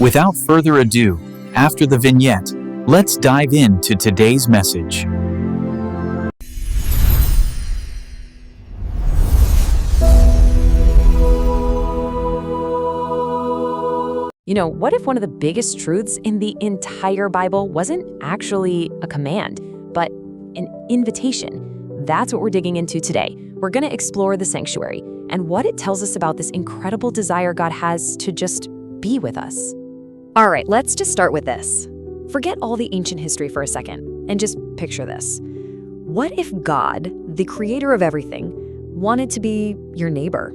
Without further ado, after the vignette, let's dive into today's message. What if one of the biggest truths in the entire Bible wasn't actually a command, but an invitation? That's what we're digging into today. We're going to explore the sanctuary and what it tells us about this incredible desire God has to just be with us. All right, let's just start with this. Forget all the ancient history for a second and just picture this. What if God, the creator of everything, wanted to be your neighbor?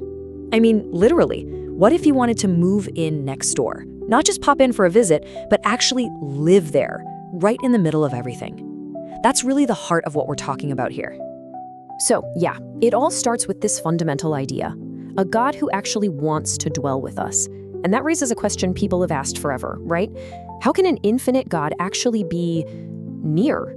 I mean, literally, what if he wanted to move in next door? Not just pop in for a visit, but actually live there, right in the middle of everything. That's really the heart of what we're talking about here. So, yeah, it all starts with this fundamental idea, a God who actually wants to dwell with us. And that raises a question people have asked forever, right? How can an infinite God actually be near?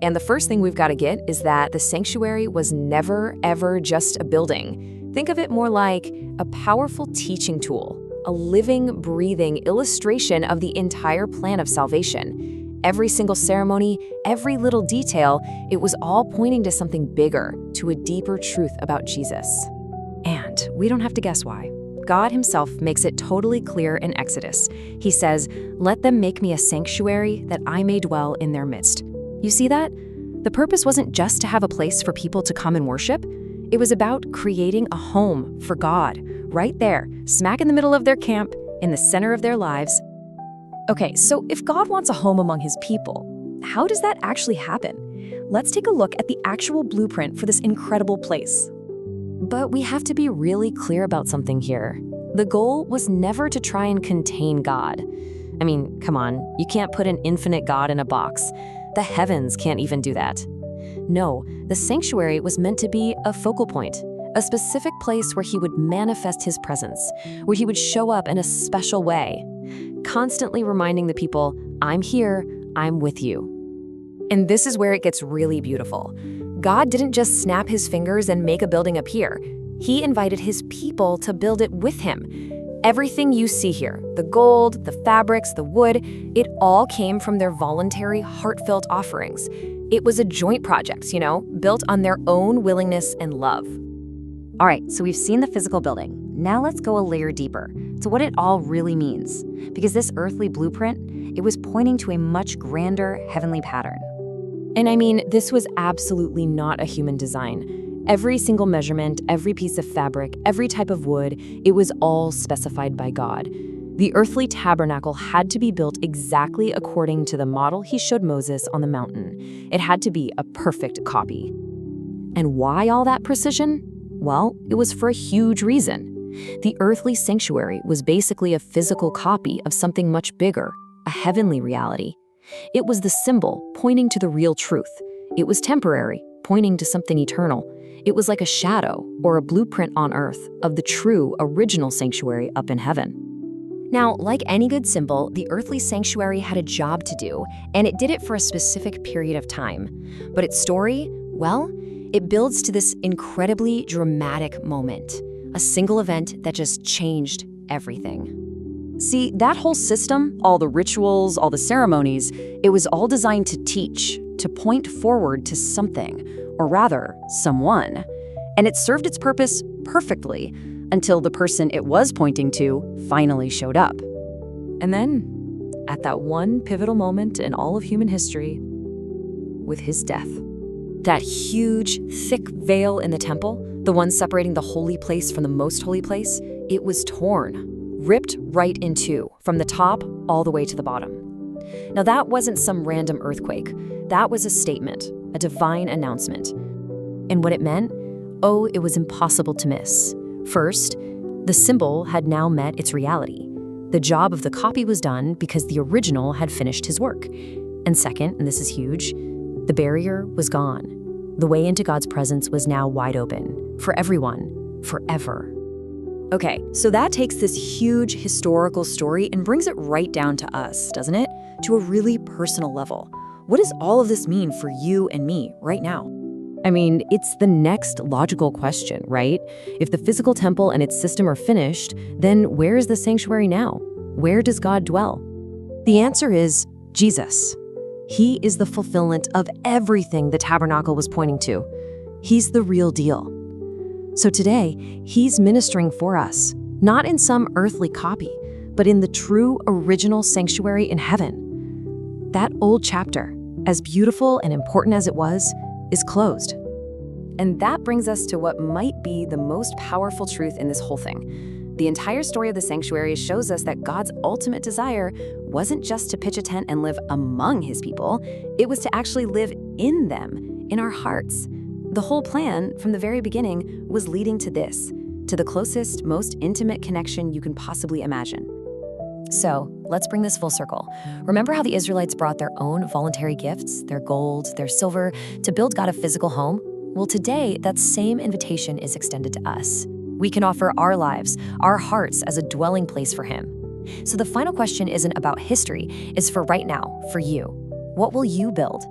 And the first thing we've got to get is that the sanctuary was never, ever just a building. Think of it more like a powerful teaching tool, a living, breathing illustration of the entire plan of salvation. Every single ceremony, every little detail, it was all pointing to something bigger, to a deeper truth about Jesus. And we don't have to guess why. God himself makes it totally clear in Exodus. He says, "Let them make me a sanctuary that I may dwell in their midst." You see that? The purpose wasn't just to have a place for people to come and worship. It was about creating a home for God, right there, smack in the middle of their camp, in the center of their lives. Okay, so if God wants a home among his people, how does that actually happen? Let's take a look at the actual blueprint for this incredible place. But we have to be really clear about something here. The goal was never to try and contain God. I mean, come on, you can't put an infinite God in a box. The heavens can't even do that. No, the sanctuary was meant to be a focal point, a specific place where he would manifest his presence, where he would show up in a special way, constantly reminding the people, "I'm here, I'm with you." And this is where it gets really beautiful. God didn't just snap his fingers and make a building appear. He invited his people to build it with him. Everything you see here, the gold, the fabrics, the wood, it all came from their voluntary, heartfelt offerings. It was a joint project, built on their own willingness and love. All right, so we've seen the physical building. Now let's go a layer deeper to what it all really means. Because this earthly blueprint, it was pointing to a much grander heavenly pattern. And I mean, this was absolutely not a human design. Every single measurement, every piece of fabric, every type of wood, it was all specified by God. The earthly tabernacle had to be built exactly according to the model he showed Moses on the mountain. It had to be a perfect copy. And why all that precision? Well, it was for a huge reason. The earthly sanctuary was basically a physical copy of something much bigger, a heavenly reality. It was the symbol pointing to the real truth. It was temporary, pointing to something eternal. It was like a shadow or a blueprint on earth of the true original sanctuary up in heaven. Now, like any good symbol, the earthly sanctuary had a job to do, and it did it for a specific period of time. But its story, well, it builds to this incredibly dramatic moment, a single event that just changed everything. See, that whole system, all the rituals, all the ceremonies, it was all designed to teach, to point forward to something, or rather, someone. And it served its purpose perfectly until the person it was pointing to finally showed up. And then, at that one pivotal moment in all of human history, with his death, that huge, thick veil in the temple, the one separating the holy place from the most holy place, it was torn, ripped right in two, from the top all the way to the bottom. Now that wasn't some random earthquake. That was a statement, a divine announcement. And what it meant? Oh, it was impossible to miss. First, the symbol had now met its reality. The job of the copy was done because the original had finished his work. And second, and this is huge, the barrier was gone. The way into God's presence was now wide open, for everyone, forever. Okay, so that takes this huge historical story and brings it right down to us, doesn't it? To a really personal level. What does all of this mean for you and me right now? I mean, it's the next logical question, right? If the physical temple and its system are finished, then where is the sanctuary now? Where does God dwell? The answer is Jesus. He is the fulfillment of everything the tabernacle was pointing to. He's the real deal. So today, he's ministering for us, not in some earthly copy, but in the true original sanctuary in heaven. That old chapter, as beautiful and important as it was, is closed. And that brings us to what might be the most powerful truth in this whole thing. The entire story of the sanctuary shows us that God's ultimate desire wasn't just to pitch a tent and live among his people, it was to actually live in them, in our hearts. The whole plan, from the very beginning, was leading to this, to the closest, most intimate connection you can possibly imagine. So, let's bring this full circle. Remember how the Israelites brought their own voluntary gifts, their gold, their silver, to build God a physical home? Well, today, that same invitation is extended to us. We can offer our lives, our hearts as a dwelling place for him. So the final question isn't about history, it's for right now, for you. What will you build?